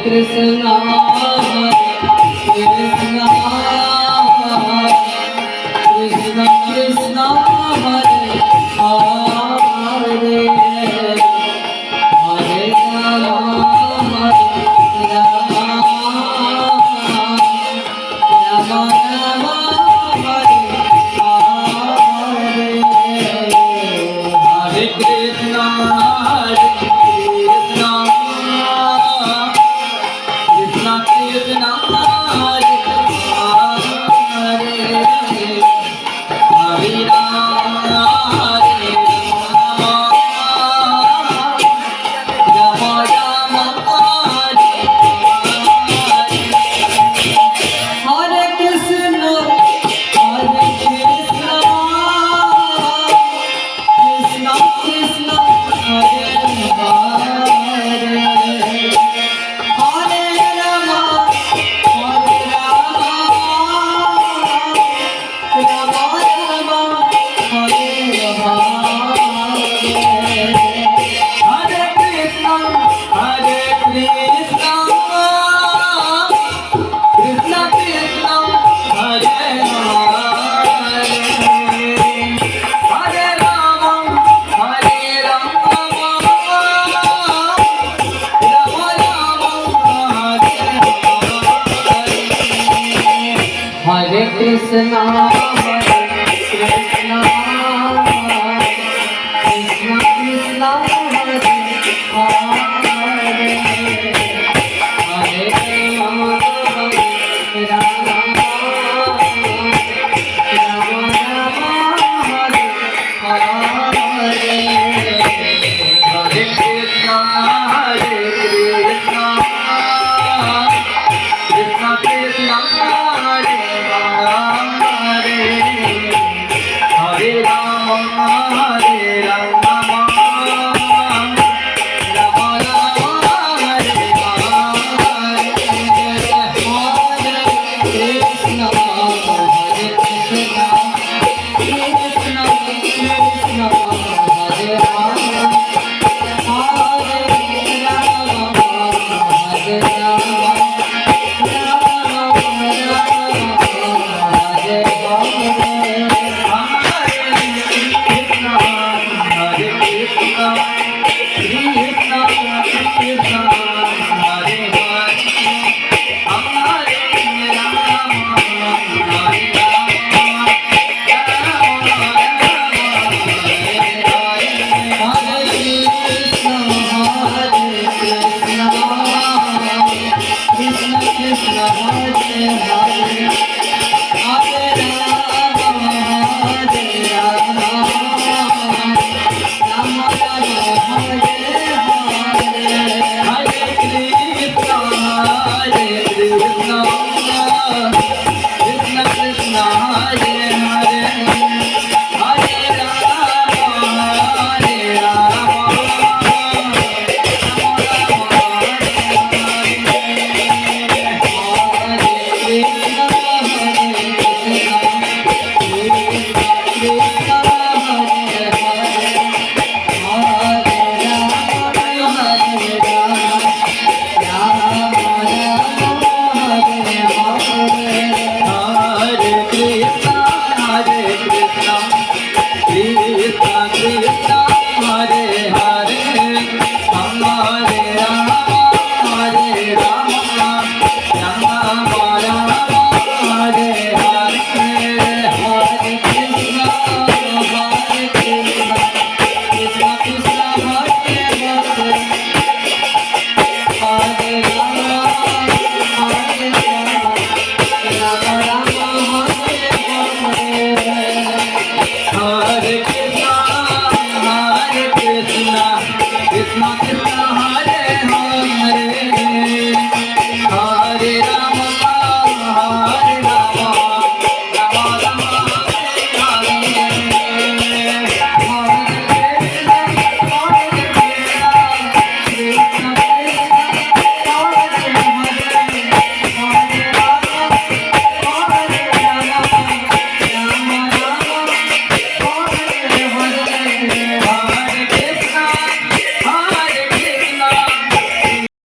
Krishna Krishna Krishna Krishna Hare Hare Hare Rama Rama Rama Hare Hare Hare Krishna Hare Krishna Krishna Krishna Hare Hare Hare Rama Hare Rama Rama Rama Hare Hare Krishna Krishna Krishna Hare Hare Hare Rama Rama Rama Hare Hare Hare Krishna Krishna Krishna Krishna Hare Hare Hare Rama Rama Rama Hare Hare Hare Krishna Krishna Krishna Krishna Hare Hare Hare Rama Rama Rama Hare Hare Hare Krishna Krishna Krishna Krishna Hare Hare Hare Rama Rama Rama Hare Hare Krishna Krishna Krishna Hare Hare Krishna Krishna Hare